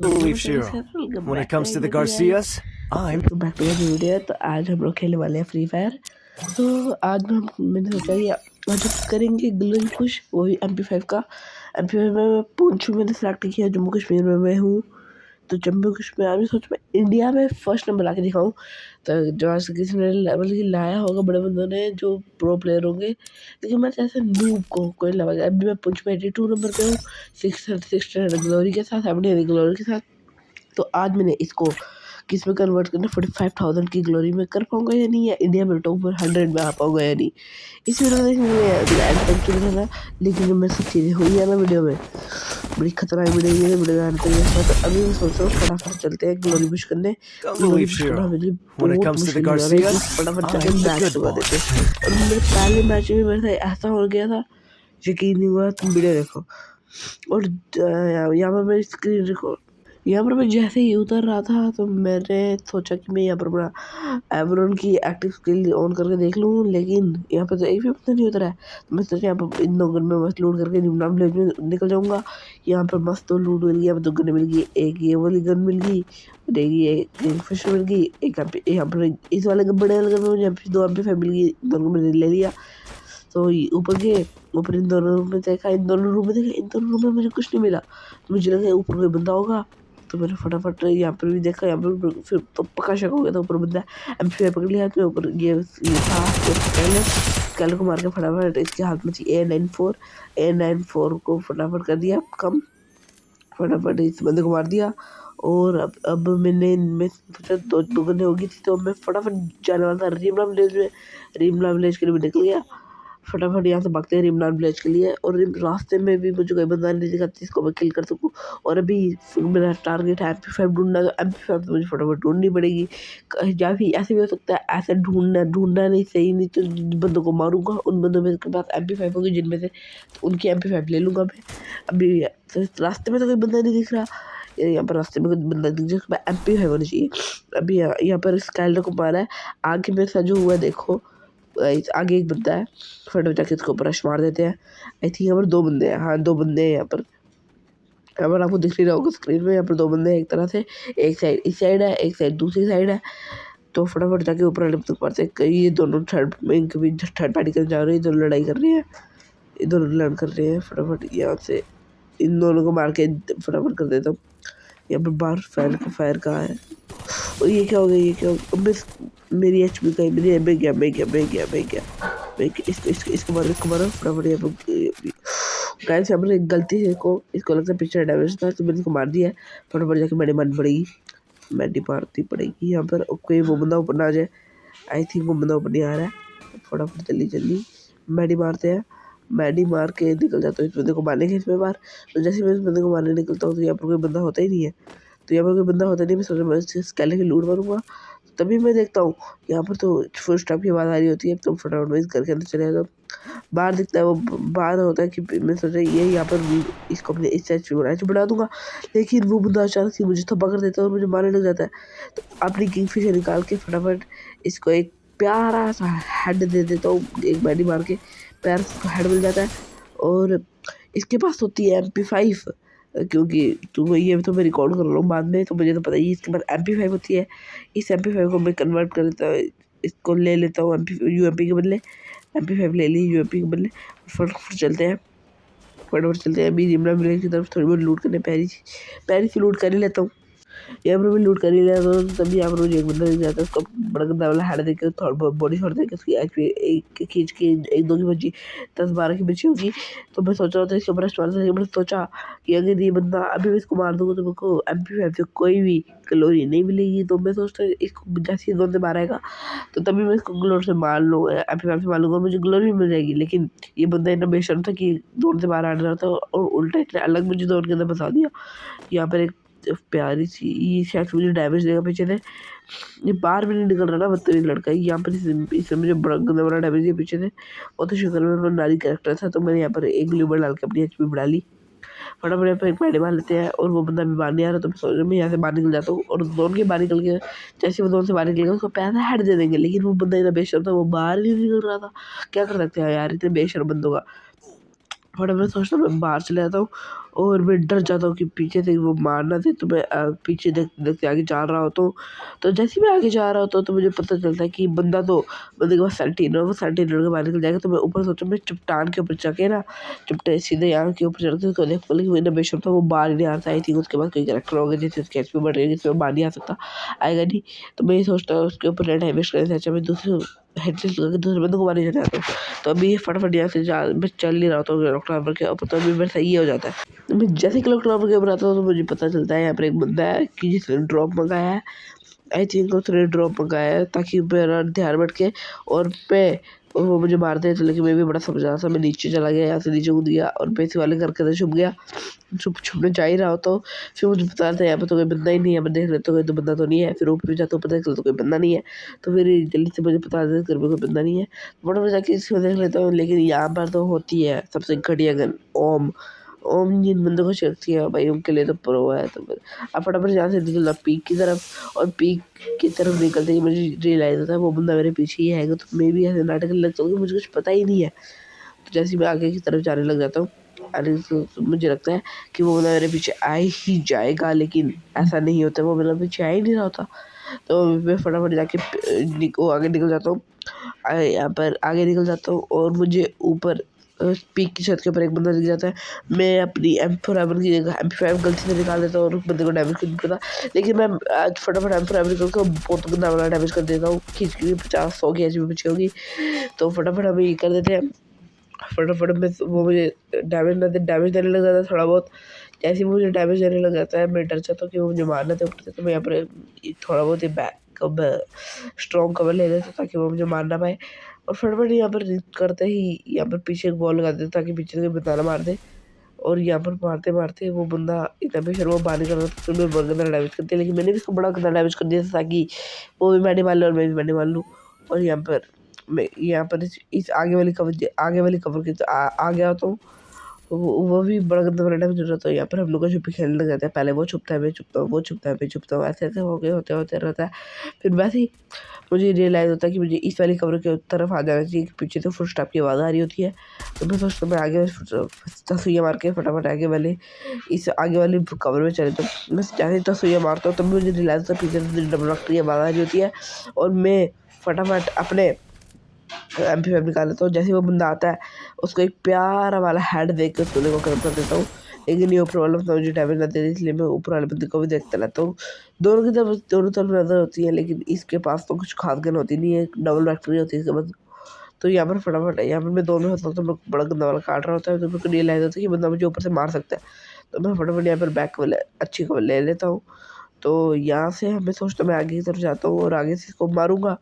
believe Shiro. When it comes to the Garcias, I'm तो back to the video. तो आज हम लोग खेलने वाले हैं फ्री फायर। तो आज मैंने सोचा कि आज करेंगे ग्लोरी पुश, वही MP5 का। MP5 में मैं पूंछू मैंने सेलेक्ट किया, जम्मू कश्मीर में मैं हूँ। तो जम्मू कश्मीर अभी सोच मैं इंडिया में फर्स्ट नंबर ला के दिखाऊँ। तो जो आज किसी ने लेवल की लाया होगा बड़े बंदों ने, जो प्रो प्लेयर होंगे, लेकिन मैं जैसे नूब को कोई लेवल। अभी मैं पूंछ में 82 नंबर पे हूँ, 600 ग्लोरी के साथ, 70 ग्लोरी के साथ। तो आज मैंने इसको किस में कन्वर्ट करना, 45,000 की ग्लोरी में कर पाऊंगा या नहीं, या इंडिया में टॉप 100 में आ पाऊंगा या नहीं। इस वीडियो में देखेंगे एंड तक क्यों रहना। लेकिन जो मेरे सब चीज़ें हुई है ना वीडियो में, बड़ी खतरनाक वीडियो है वीडियो में। तो अभी मैं सोच रहा हूँ फटाफट चलते हैं ग्लोरी पुश करने। don't glory believe push Shiro. करना मेरे लिए When it बहुत comes to the मुश्किल हो रहा है, Garcias, फटाफट I'm जाके the मैच good करवा boy. देते हैं। और मेरे पहले मैच में मेरे साथ ऐसा हो गया था, यकीन नहीं हुआ। तुम वीडियो देखो। और यहाँ पर मेरी स्क्रीन रिकॉर्ड, यहाँ पर मैं जैसे ही उतर रहा था तो मैंने सोचा कि मैं यहाँ पर अपना एवरन की एक्टिव स्किल ऑन करके देख लूँ, लेकिन यहाँ पर तो एक भी पता नहीं उतरा है। तो मैं सोचा यहाँ पर इन दो गन में मस्त लूट करके निमनाम विलेज में निकल जाऊँगा। यहाँ पर मस्त तो लूट मिल गई, यहाँ पर 2 गन मिल गई, एक ये वाली गन मिल गई, और एक किंगफिशर मिल गई, एक यहाँ पर इस वाले बड़े वाले गन में मुझे 2 MP5 मिल गई, दोनों मैंने ले लिया। तो ऊपर गए, ऊपर इन दोनों रूम में देखा, इन दोनों रूम में मुझे कुछ नहीं मिला। तो मुझे लगा ऊपर कोई बंदा होगा, तो मैंने फटाफट यहाँ पर भी देखा, यहाँ पर फिर तो पक्का शक हो गया था ऊपर बंदा। MP5 पकड़ लिया हाथ में, ऊपर ये था स्केल को मार के फटाफट इसके हाथ में थी A94 को फटाफट कर दिया कम, फटाफट इस बंदे को मार दिया। और अब मैं सोचा दो गन्ने होगी थी, तो मैं फटाफट जाने वाला था रीमला विलेज में। रीमला विलेज के लिए मैं निकल गया फटाफट, यहाँ से भागते हैं रीमला विलेज के लिए। और रास्ते में भी मुझे कोई बंदा नहीं दिखा जिसको मैं किल कर सकूँ। और अभी मेरा टारगेट है MP5 ढूंढना, तो MP5 तो मुझे फटाफट ढूंढनी पड़ेगी। या फिर ऐसे भी हो सकता है, ऐसे ढूंढना नहीं सही, नहीं तो जिन बंदों को मारूंगा उन बंदों में के पास MP5 होगी जिनमें से, तो उनकी MP5 ले लूँगा मैं। अभी रास्ते में तो कोई बंदा नहीं दिख रहा, यहाँ पर रास्ते में कोई बंदा दिख जिसके पास MP5 होनी चाहिए। अभी यहाँ पर स्काइलर को मारा है, आगे मेरे साथ जो हुआ है देखो, आगे एक बंदा है, फटाफट जाके इसको ब्रश मार देते हैं। आई थिंक यहाँ पर 2 बंदे हैं, हाँ 2 बंदे हैं यहाँ पर आपको दिख नहीं रहा होगा स्क्रीन में। यहाँ पर 2 बंदे हैं, एक तरह से, एक साइड इस साइड है, एक साइड दूसरी साइड है। तो फटाफट जाके ऊपर वाले तक मारते हैं। ये दोनों थर्ड पार्टी कर जा रहे हैं, दोनों लड़ाई कर रहे हैं, ये दोनों लड़ कर रहे हैं। फटाफट यहाँ से इन दोनों को मार के फटाफट कर देता हूँ। यहाँ पर बाहर फायर कहाँ है, और ये क्या हो गया, ये क्या हो गया, मेरी HP का मैं गया इसको मारो फटाफट। यहाँ पर गाइस यहाँ पर एक गलती से इसको लगता है पिक्चर डैमेज था, तो मैंने इसको मार दिया है। फटाफट जाके मैडी मारती पड़ेगी यहाँ पर। कोई वो बंदा ऊपर ना आ जाए, आई थिंक वो बंदा ऊपर नहीं आ रहा है। फटाफट जल्दी मैडी मारते हैं, मैडी मार के निकल जाता हूँ इस बंदे को मारने के इसमें बार। तो जैसे मैं इस बंदे को मारने निकलता हूँ तो यहाँ पर कोई बंदा होता ही नहीं है। तो यहाँ पर कोई बंदा होता नहीं, मैं सोच रहा मैं स्केले की लूट मारूंगा। तभी मैं देखता हूँ यहाँ पर तो फुल स्टॉप की आवाज़ आ रही होती है, तो फटाफट मैं इस घर के अंदर चले जाता हूँ। बाहर दिखता है, वो बाहर होता है कि मैं सोचा ये यहाँ पर इसको अपने इस साइड से बना दूंगा, लेकिन वो बंदा अचानक से मुझे थप्पा कर देता है और मुझे मारने लग जाता है। तो अपनी किंगफिशर निकाल के फटाफट इसको एक प्यारा सा हेड दे देता हूँ, एक बैडी मार के प्यार से हेड मिल जाता है। और इसके पास होती है MP5, क्योंकि ये तो मैं रिकॉर्ड कर रहा हूँ बाद में, तो मुझे तो पता ही इसके बाद MP5 होती है। इस MP5 को मैं कन्वर्ट कर लेता हूँ, इसको ले लेता हूँ UMP के बदले, MP5 ले ली UMP के बदले। फटाफट चलते हैं अभी जिमला विलेज की तरफ थोड़ी बहुत लूट करने, पैरी से लूट कर ही लेता हूँ। यहाँ पर मैं लूट कर ही लिया, तो तभी यहाँ पर मुझे एक बंदा दिख जाता है, उसको बड़ा गंदा वाला हेड देकर थोड़ा बॉडी शॉट देकर उसकी HP एक खींच के 1-2 की बची, 10-12 की बची होगी। तो मैं सोच रहा था इसके ऊपर मैंने सोचा कि अगर ये बंदा अभी मैं इसको मार दूंगा तो मेरे को MP5 से कोई भी ग्लोरी नहीं मिलेगी। तो मैं सोचता हूँ इसको जैसे ही जोन से मारेगा तो तभी मैं इसको ग्लोरी से मार लूँगा, MP5 से मार लूँगा और मुझे ग्लोरी मिल जाएगी। लेकिन ये बंदा इतना बेशर्म था कि जोन से बाहर आ रहा था और उल्टा इतना अलग मुझे जोन के अंदर फंसा दिया। यहाँ पर एक प्यारी सी ये शायद मुझे डैमेज देगा पीछे से, ये बाहर भी नहीं निकल रहा ना बदतमीज लड़का। यहाँ पर इससे मुझे बड़ा गंदा बड़ा डैमेज दिया पीछे से। और तो शुक्र है नारी कैरेक्टर था, तो मैंने यहाँ पर एक ग्लूबल डाल के अपनी HP बढ़ा ली। फटाफट यहाँ पर एक पैडे मार लेते हैं, और वो बंदा भी बाहर नहीं आ रहा, तो मैं सोच रहा मैं यहाँ से बाहर निकल जाता हूँ। और जोन के बाहर निकल के जैसे वो जोन से बाहर निकलेगा उसको पैसा हेड दे देंगे, लेकिन वो बंदा इतना बेशर्म था, वो बाहर ही नहीं निकल रहा था। क्या कर सकते हैं यार इतने बेशर्म बंदों का। फटाफट सोचता मैं बाहर चले जाता हूँ और मैं डर जाता हूँ कि पीछे से वो मारना दे। तो मैं पीछे देखते आगे जा रहा होता हूँ। तो जैसे ही मैं आगे जा रहा होता हूँ तो मुझे पता चलता है कि बंदे के पास सेंटीनर, वो सेंटीनर के बाहर निकल जाएगा। तो मैं ऊपर सोचा मैं चट्टान के ऊपर जाके ना चुपटे सीधे यहाँ के ऊपर चढ़ के उसको देखो, लेकिन वो इतना बेशर्म था, वो बाहर ही नहीं आता। आई थिंक उसके बाद कोई कैरेक्टर होगा जिससे उसकी एचपी बढ़ रही है, जिसमें बाहर नहीं आ सकता, आएगा नहीं। तो मैं ये सोचता हूँ उसके ऊपर टाइम वेस्ट करने से अच्छा मैं दूसरे हेडसेट लगा के दूसरे बंदे को मारने जाता हूँ। तो अभी फटाफट यहाँ से मैं चल नहीं रहा होता हूँ डॉक्टर आर्मर के ऊपर, तो अभी मेरा सही हो जाता है। तो मैं जैसे कि डॉक्टर आर्मर के ऊपर आता हूँ तो मुझे पता चलता है यहाँ पर एक बंदा है कि जिसने ड्रॉप मंगाया है। आई थिंक उसने ड्रॉप मंगाया है ताकि मेरा ध्यान भटके और वो मुझे मार दे। तो लेकिन मैं भी बड़ा समझदार था, मैं नीचे चला गया, यहाँ से नीचे कूद गया और पैसे वाले घर के अंदर छुप गया। छुपने जा ही रहा हो तो फिर मुझे पता चलता है यहाँ पे तो कोई बंदा ही नहीं है। मैं देख लेता हूँ कोई तो बंदा तो नहीं है, फिर ऊपर भी जाता हूँ, पता चलता कोई बंदा नहीं है। तो फिर जल्दी से मुझे पता चलता है घर में कोई बंदा नहीं है। बड़ा मैं जाके इसको देख लेता हूँ, लेकिन यहाँ पर तो होती है सबसे घटिया गन ओम। ओम जिन बंदों को शक्ति है भाई उनके लिए तो प्रो है। तो अब फटाफट यहाँ से निकलना पीक की तरफ, और पीक की तरफ निकलते ही मुझे रियलाइज होता है वो बंदा मेरे पीछे ही है। तो मैं भी ऐसे नाटक करने लगता हूँ कि मुझे कुछ पता ही नहीं है। तो जैसे ही मैं आगे की तरफ जाने लग जाता हूँ, तो मुझे लगता है कि वो बंदा मेरे पीछे आ ही जाएगा, लेकिन ऐसा नहीं होता, वो मेरे पीछे आ ही नहीं रहा होता। तो मैं फटाफट जाके आगे निकल जाता हूँ, यहाँ पर आगे निकल जाता हूँ और मुझे ऊपर पीक की छत के ऊपर एक बंदा दिख जाता है। मैं अपनी M4 की जगह MP5 गलती से निकाल देता हूँ और उस बंदे को डैमेज कर देता, लेकिन मैं आज फटाफट M4 निकल के बहुत गंदा वाला डैमेज कर देता हूँ। खींच के 50-100 की एचपी बची होगी। तो फटाफट हम ये कर देते हैं। फटाफट में वो मुझे डैमेज देने लग जाता है थोड़ा बहुत। जैसे ही मुझे डैमेज देने लग जाता है मैं डर जाता हूँ कि वो मुझे मारना दे ऊपर से। तो मैं यहाँ पर थोड़ा बहुत ही स्ट्रॉन्ग कवर ले लेता ताकि वो मुझे मार ना पाए। और फटाफट यहाँ पर करते ही यहाँ पर पीछे एक बॉल लगा देता ताकि पीछे से बंदा ना मार दे। और यहाँ पर मारते मारते वो बंदा इतना बेशर्म वो बाहर निकल रहा था, तो मैं बड़ा गंदा डैमेज कर दिया। लेकिन मैंने भी इसको बड़ा गंदा डैमेज कर दिया था ताकि वो भी मैंने मार लो और मैं भी मैंने मार लूँ। और यहाँ पर इस आगे वाली कवर के आ गया तो वो भी बड़ा गंदा वाला डैमेज हो जाता है। यहाँ पर हम लोग का छुपी खेलने लग जाता है। पहले वो छुपता है, मैं छुपता हूँ, वो छुपता है, मैं छुपता हूँ, ऐसे ऐसे हो गए होते रहता है। फिर वैसे ही मुझे रियलाइज़ होता है कि मुझे इस वाली कवर की तरफ आ जाना चाहिए, पीछे से फुट स्टेप की आवाज़ आ रही होती है। तो मैं सोचता हूँ मैं आगे तसुइया मार के फटाफट आगे वाली कवर में चले। तो मैं जैसे ही तसुइया मारता हूँ तब मुझे रियलाइज़ होता है पीछे से डबल रॉक की आवाज़ आ रही होती है और मैं फटाफट अपने MP5 निकाल लेता हूँ। जैसे ही वो बंदा आता है उसको एक प्यारा वाला हेड देके उस बंदे को खत्म कर देता हूँ। लेकिन ये ऊपर वाला मुझे डैमेज ना दे दे, इसलिए मैं ऊपर वाले बंदे को भी देखता रहता हूँ। दोनों तरफ नज़र होती है, लेकिन इसके पास तो कुछ खास गन होती नहीं है, डबल बैटरी होती है इसके पास। तो यहाँ पर फटाफट यहाँ पर मैं दोनों होता हूँ तो मैं बड़ा गंदा वाला काट रहा होता है। तो मेरे को रियलाइज़ होता है कि बंदा मुझे ऊपर से मार सकता है। तो मैं फटाफट यहाँ पर बैक वाले अच्छी कवर ले लेता हूँ। तो यहाँ से मैं सोचता हूँ मैं आगे की तरफ जाता हूँ और आगे से इसको मारूँगा,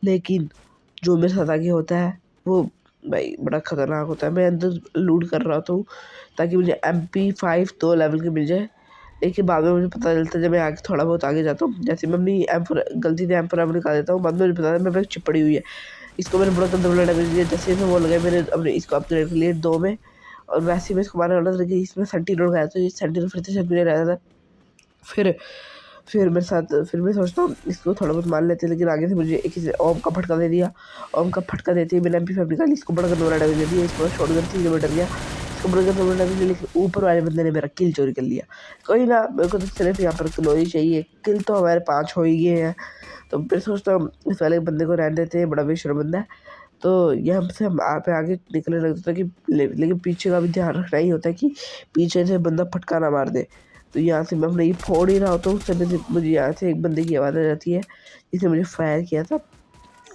लेकिन जो मेरे साथ आगे होता है वो भाई बड़ा खतरनाक होता है। मैं अंदर लूट कर रहा हूँ ताकि मुझे MP5 2 लेवल की मिल जाए, लेकिन बाद में मुझे पता चलता है जब मैं आगे थोड़ा बहुत आगे जाता हूँ, जैसे मैं अपनी गलती से M4 निकाल देता हूँ, बाद में मुझे पता है मेरे पास चिप पड़ी हुई है। इसको मैंने बड़ा गंदा डैमेज दिया। जैसे मैं वो लगा मैंने अपने इसको अपग्रेड कर लिया 2 में, और वैसे ही मैं इसको मारने वाला था, लेकिन इसमें सेंटीनल गया, तो ये सेंटीनल फिर से मिल रहा था। फिर मेरे साथ फिर मैं सोचता हूँ इसको थोड़ा बहुत मार लेते हैं, लेकिन आगे से मुझे एक ओम का फटका दे दिया। ओम का फटका देते ही मैंने MP5 निकाली, इसको बड़ा गंदा डैमेज दे दिया। इसको शॉटगन से मैं डर गया, इसको बड़ा गंदा डैमेज दिया, लेकिन ऊपर वाले बंदे ने मेरा किल चोरी कर लिया। कोई ना, मेरे को तो सिर्फ यहाँ पर किल ही चाहिए, किल तो हमारे 5 हो ही गए हैं। तो फिर सोचता हूँ इस वाले बंदे को रहने देते हैं, बड़ा बेशर्म बंदा है। तो यहाँ से हम पे आगे निकलने लगता है कि लेकिन पीछे का भी ध्यान रखना ही होता है कि पीछे से बंदा फटका ना मार दे। तो यहाँ से मैं अपने ये फोड़ ही रहा होता हूँ, उस समय मुझे यहाँ से एक बंदे की आवाज़ आ जाती है जिसने मुझे फायर किया था।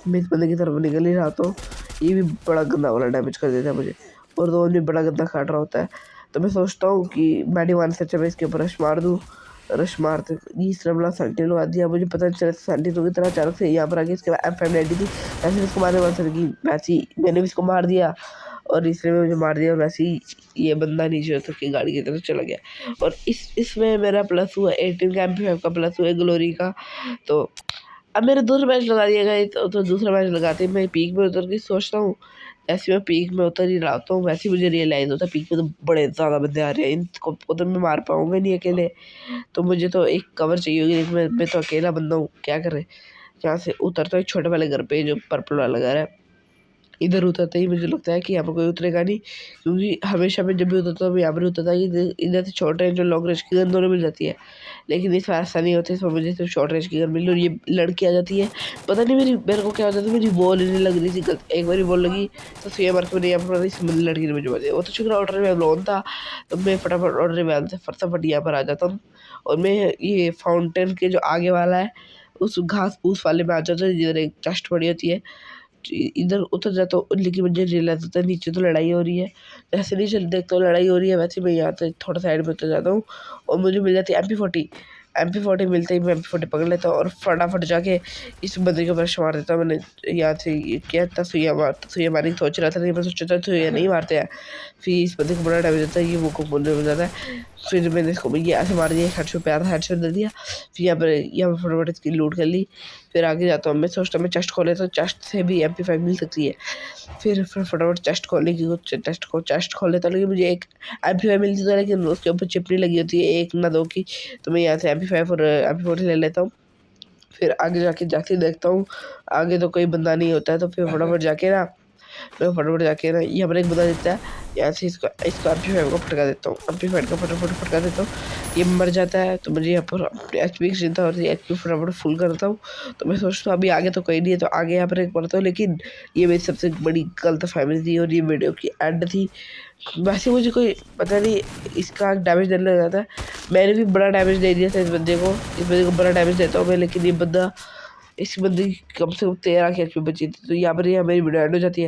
मैं इस बंदे की तरफ निकल ही रहा होता हूँ, ये भी बड़ा गंदा वाला डैमेज कर देता है मुझे, और दो भी बड़ा गंदा काट रहा होता है। तो मैं सोचता हूँ कि मैडी से अच्छा मैं इसके ऊपर रश मार दूँ। रश मारते तीसरा बड़ा सेंटिनल लगा दिया, मुझे पता नहीं चला सेंटिनल की तरह अचानक से यहाँ पर आके इसके बाद M590 थी, ऐसे इसको मारने वाला था कि वैसे ही मैंने भी इसको मार दिया और इसने मुझे मार दिया, और वैसे ही ये बंदा नीचे उतर के गाड़ी की तरफ चला गया। और इसमें मेरा प्लस हुआ 18 का, MP5 का प्लस हुआ ग्लोरी का। तो अब मेरे दूसरा मैच लगा दिया गया, तो दूसरा मैच लगाते मैं पीक में उतर के सोचता हूँ। ऐसे मैं पीक में उतर ही रहा हूँ, वैसे ही मुझे रियलाइज़ होता है पीक में तो बड़े ज़्यादा बंदे आ रहे हैं, इनको तो मैं मार पाऊँगा नहीं अकेले। तो मुझे तो एक कवर चाहिए होगी, लेकिन मैं तो अकेला बंदा हूँ, क्या करे। यहाँ से उतरता हूँ एक छोटे वाले घर पे जो पर्पल वाला घर है, इधर उतरते ही मुझे लगता है कि यहाँ पर कोई उतरेगा नहीं, क्योंकि हमेशा मैं जब भी उतरता हूँ मैं यहाँ पर उतरता है इधर से शॉर्ट रेंज और लॉन्ग रेंज की गन दोनों मिल जाती है। लेकिन इस बार ऐसा नहीं होता, इस बार मुझे सिर्फ शॉर्ट रेंज की गन मिली और ये लड़की आ जाती है। पता नहीं मेरे को क्या होता था, मेरी बॉल नहीं लग रही थी। एक बार बॉल लगी तो सुइया मार के मैंने यहाँ पर इस लड़की ने मुझे मार दिया। वो तो शुक्र ऑर्डर में लोन था, तो मैं फटाफट ऑर्डर में से फटाफट यहाँ पर आ जाता हूँ और मैं ये फाउंटेन के जो आगे वाला है उस घास फूस वाले में आ जाता हूँ जिधर एक चेस्ट पड़ी होती है। इधर उतर जाता हूँ, लेकिन मुझे रियलाइज होता है नीचे तो लड़ाई हो रही है। जैसे नीचे देखता हूँ लड़ाई हो रही है, वैसे मैं यहाँ से थोड़ा साइड में उतर जाता हूँ और मुझे मिल जाती है MP40 मिलते ही मैं MP40 पकड़ लेता हूँ और फटाफट जाके इस बंदे के ऊपर मार देता हूँ। मैंने यहाँ से क्या था, सुइया मारने की सोच रहा था, लेकिन मैं सोचा था सुइया नहीं मारते हैं। फिर इस बंदे को बड़ा डैमेज होता है, ये वो को बोलने में जाता है। फिर मैंने इसको ये ऐसे मार दिया, हेडशॉट पे आधा हेडशॉट दे दिया। फिर यहाँ पर फटाफट इसकी लूट कर ली। फिर आगे जाता हूँ, मैं सोचता मैं चेस्ट खोले तो चेस्ट से भी MP5 मिल सकती है। फिर फटाफट चेस्ट खोलने की चेस्ट खोल लेता हूँ, लेकिन मुझे एक MP5 मिलती है, लेकिन उसके ऊपर चिपनी लगी होती है 1 ना 2 की। तो मैं यहाँ से MP5 और MP40 ले लेता हूँ। फिर आगे जाके देखता हूँ आगे तो कोई बंदा नहीं होता है, तो फिर फटाफट जाके ना यहाँ पर एक बंदा देता है। यहाँ से इसको MP5 को फटका देता हूँ, MP5 का फटाफट फटका देता हूँ, ये मर जाता है। तो मुझे यहाँ पर अपने HP की चिंता होती है, HP फटाफट फुल करता हूँ। तो मैं सोचता हूँ अभी आगे तो कोई नहीं है, तो आगे यहाँ पर एक पढ़ता हूँ, लेकिन ये मेरी सबसे बड़ी गलतफहमी थी और ये वीडियो की एंड थी। वैसे मुझे कोई पता नहीं इसका डैमेज देने लग जाता है, मैंने भी बड़ा डैमेज दे दिया था इस बंदे को बड़ा डैमेज देता हूँ मैं, लेकिन इस बंदे की कम से कम 13 की HP बची थी। तो यहाँ पर मेरी वीडियो एंड हो जाती है।